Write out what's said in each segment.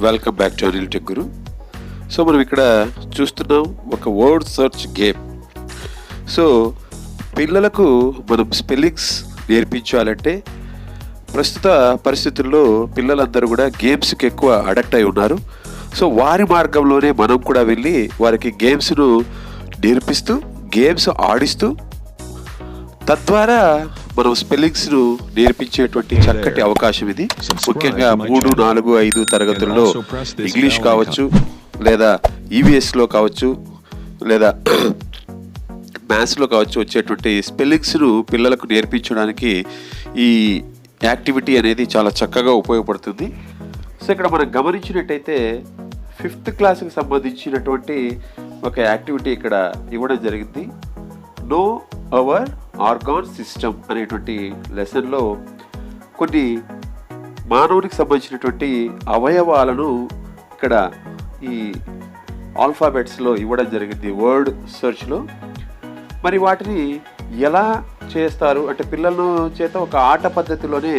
Welcome back to Anil tech Guru. So మనం ఇక్కడ చూస్తున్నాం ఒక వర్డ్ సెర్చ్ గేమ్. సో పిల్లలకు మనం స్పెల్లింగ్స్ నేర్పించాలంటే ప్రస్తుత పరిస్థితుల్లో పిల్లలందరూ కూడా గేమ్స్కి ఎక్కువ అడక్ట్ అయి ఉన్నారు. సో వారి మార్గంలోనే మనం కూడా వెళ్ళి వారికి గేమ్స్ను నేర్పిస్తూ గేమ్స్ ఆడిస్తూ తద్వారా మనం స్పెల్లింగ్స్ను నేర్పించేటువంటి చక్కటి అవకాశం ఇది. ముఖ్యంగా 3, 4, 5 తరగతుల్లో ఇంగ్లీష్ కావచ్చు, లేదా ఈవీఎస్లో కావచ్చు, లేదా మ్యాథ్స్లో కావచ్చు వచ్చేటువంటి స్పెల్లింగ్స్ను పిల్లలకు నేర్పించడానికి ఈ యాక్టివిటీ అనేది చాలా చక్కగా ఉపయోగపడుతుంది. సో ఇక్కడ మనం గమనించినట్టయితే 5th క్లాస్కి సంబంధించినటువంటి ఒక యాక్టివిటీ ఇక్కడ ఇవ్వడం జరిగింది. నో అవర్ ఆర్గాన్ సిస్టమ్ అనేటువంటి లెసన్లో కొన్ని మానవునికి సంబంధించినటువంటి అవయవాలను ఇక్కడ ఈ ఆల్ఫాబెట్స్లో ఇవ్వడం జరిగింది వర్డ్ సెర్చ్లో. మరి వాటిని ఎలా చేస్తారు అంటే పిల్లల చేత ఒక ఆట పద్ధతిలోనే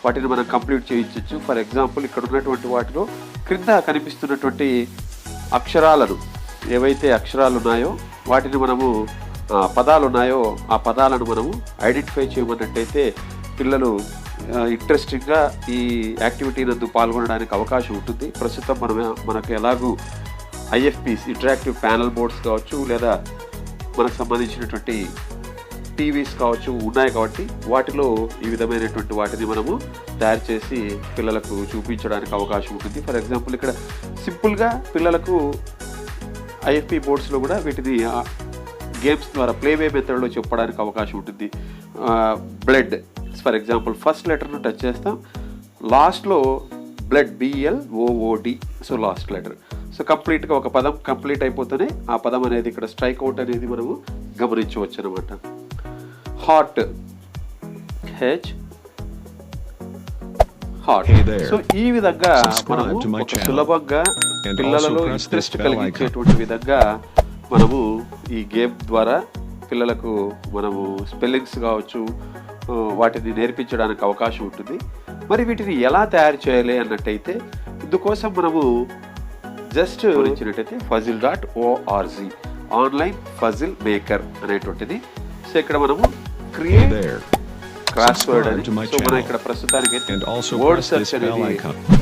వాటిని మనం కంప్లీట్ చేయించవచ్చు. ఫర్ ఎగ్జాంపుల్ ఇక్కడ ఉన్నటువంటి వాటిలో క్రింద కనిపిస్తున్నటువంటి అక్షరాలను, ఏవైతే అక్షరాలు ఉన్నాయో వాటిని మనము పదాలు ఉన్నాయో ఆ పదాలను మనము ఐడెంటిఫై చేయమన్నట్టయితే పిల్లలు ఇంట్రెస్టింగ్గా ఈ యాక్టివిటీ నందు పాల్గొనడానికి అవకాశం ఉంటుంది. ప్రస్తుతం మనకు ఎలాగూ ఐఎఫ్పీస్ ఇంటరాక్టివ్ ప్యానల్ బోర్డ్స్ కావచ్చు, లేదా మనకు సంబంధించినటువంటి టీవీస్ కావచ్చు ఉన్నాయి కాబట్టి వాటిలో ఈ విధమైనటువంటి వాటిని మనము తయారు చేసి పిల్లలకు చూపించడానికి అవకాశం ఉంటుంది. ఫర్ ఎగ్జాంపుల్ ఇక్కడ సింపుల్గా పిల్లలకు ఐఎఫ్పీ బోర్డ్స్లో కూడా వీటిని గేమ్స్ ద్వారా ప్లేవే మెథడ్లో చెప్పడానికి అవకాశం ఉంటుంది. బ్లడ్ ఫర్ ఎగ్జాంపుల్ ఫస్ట్ లెటర్ను టచ్ చేస్తాం, లాస్ట్లో blood BLOOD, so last letter. So కంప్లీట్గా ఒక పదం కంప్లీట్ అయిపోతేనే ఆ పదం అనేది ఇక్కడ స్ట్రైక్ అవుట్ అనేది మనము గమనించవచ్చు అనమాట. Heart heart. సో ఈ విధంగా మనము ఒక సులభంగా పిల్లలలో ఇంట్రెస్ట్ కలిగించేటువంటి విధంగా మనము ఈ గేమ్ ద్వారా పిల్లలకు మనము స్పెల్లింగ్స్ కావచ్చు వాటిని నేర్పించడానికి అవకాశం ఉంటుంది. మరి వీటిని ఎలా తయారు చేయాలి అన్నట్టయితే ఇందుకోసం మనము జస్ట్ ఇచ్చినట్టయితే Fuzzle.org ఆన్లైన్ ఫజిల్ మేకర్ అనేటువంటిది. సో ఇక్కడ మనము క్రియేట్ క్రాస్వర్డ్ అని, సో మనం ఇక్కడ ప్రస్తుతానికి వర్డ్ సెర్చ్ అనేది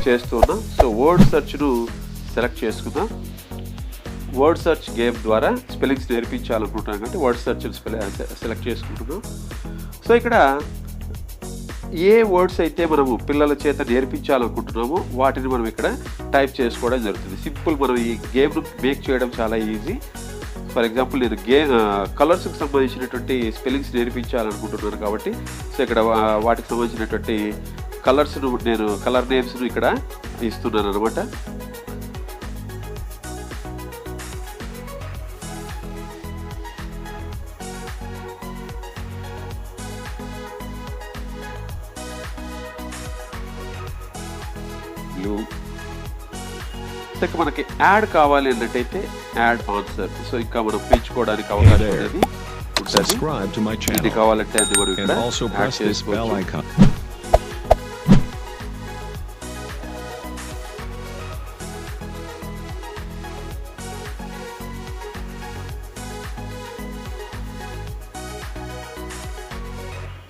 చేస్తున్నాం. సో వర్డ్ సెర్చ్ను సెలెక్ట్ చేసుకుందాం. వర్డ్ సెర్చ్ గేమ్ ద్వారా స్పెల్లింగ్స్ నేర్పించాలనుకుంటున్నాం కాబట్టి వర్డ్ సెర్చ్ సెలెక్ట్ చేసుకుంటున్నాం. సో ఇక్కడ ఏ వర్డ్స్ అయితే మనము పిల్లల చేత నేర్పించాలనుకుంటున్నామో వాటిని మనం ఇక్కడ టైప్ చేసుకోవడం జరుగుతుంది. సింపుల్, మనం ఈ గేమ్ను మేక్ చేయడం చాలా ఈజీ. ఫర్ ఎగ్జాంపుల్ నేను కలర్స్కి సంబంధించినటువంటి స్పెల్లింగ్స్ నేర్పించాలనుకుంటున్నాను కాబట్టి సో ఇక్కడ వాటికి సంబంధించినటువంటి కలర్స్ను నేను కలర్ నేమ్స్ను ఇక్కడ ఇస్తున్నాను అనమాట. ఇక మనకి యాడ్ కావాలి అన్నట్టయితే యాడ్ ఆన్సర్. సో ఇంకా మనం పెంచుకోవడానికి అవకాశం అనేది ఉంటుంది. ఇది కావాలంటే అది మనం ఇక్కడ యాడ్ చేసుకోవచ్చు.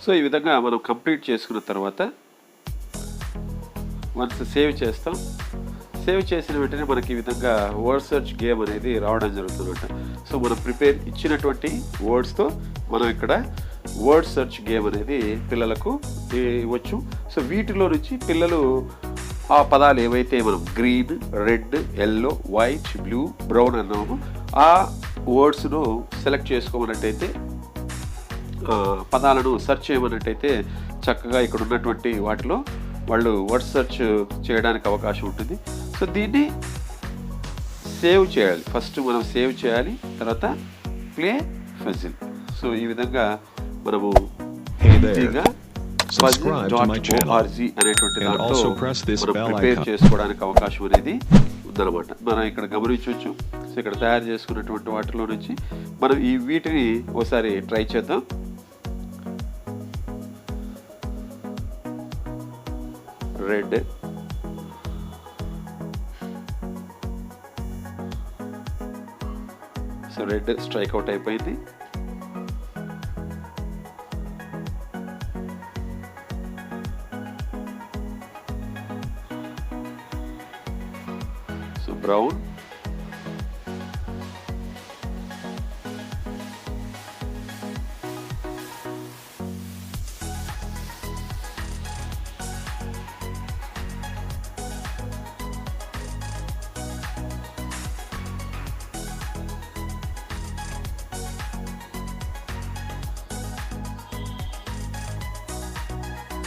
సో ఈ విధంగా మనం కంప్లీట్ చేసుకున్న తర్వాత వన్స్ సేవ్ చేస్తాం. సేవ్ చేసిన వెంటనే మనకి ఈ విధంగా వర్డ్ సెర్చ్ గేమ్ అనేది రావడం జరుగుతుందన్నమాట. సో మనం ప్రిపేర్ ఇచ్చినటువంటి వర్డ్స్తో మనం ఇక్కడ వర్డ్ సెర్చ్ గేమ్ అనేది పిల్లలకు ఇవ్వచ్చు. సో వీటిలో నుంచి పిల్లలు ఆ పదాలు ఏవైతే మనం green, red, yellow, white, blue, brown అన్నాము ఆ వర్డ్స్ను సెలెక్ట్ చేసుకోమన్నట్టయితే పదాలను సెర్చ్ చేయమన్నట్టయితే చక్కగా ఇక్కడ ఉన్నటువంటి వాటిలో వాళ్ళు వర్డ్ సెర్చ్ చేయడానికి అవకాశం ఉంటుంది. సో దీన్ని సేవ్ చేయాలి. ఫస్ట్ మనం సేవ్ చేయాలి, తర్వాత ప్లే ఫజిల్. సో ఈ విధంగా మనము ఈజీగా Fuzzle.org అనేటువంటి దాంట్లో మనం ప్రిపేర్ చేసుకోవడానికి అవకాశం అనేది ఉందన్నమాట. మనం ఇక్కడ గమనించవచ్చు. సో ఇక్కడ తయారు చేసుకున్నటువంటి వాటిలో నుంచి మనం ఈ వీటిని ఒకసారి ట్రై చేద్దాం. Red, so red strike out అయిపోయింది. So brown,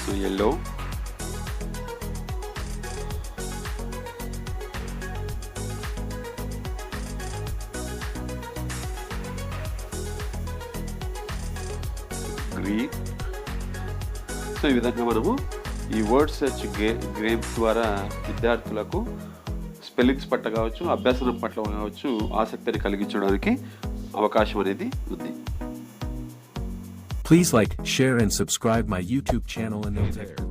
so yellow, green. So ఈ విధంగా మనము ఈ వర్డ్ సెర్చ్ గేమ్ ద్వారా విద్యార్థులకు స్పెల్లింగ్స్ పట్ల కావచ్చు, అభ్యాసనం పట్ల కావచ్చు ఆసక్తిని కలిగించడానికి అవకాశం అనేది ఉంది. Please like, share and subscribe my YouTube channel and notifications.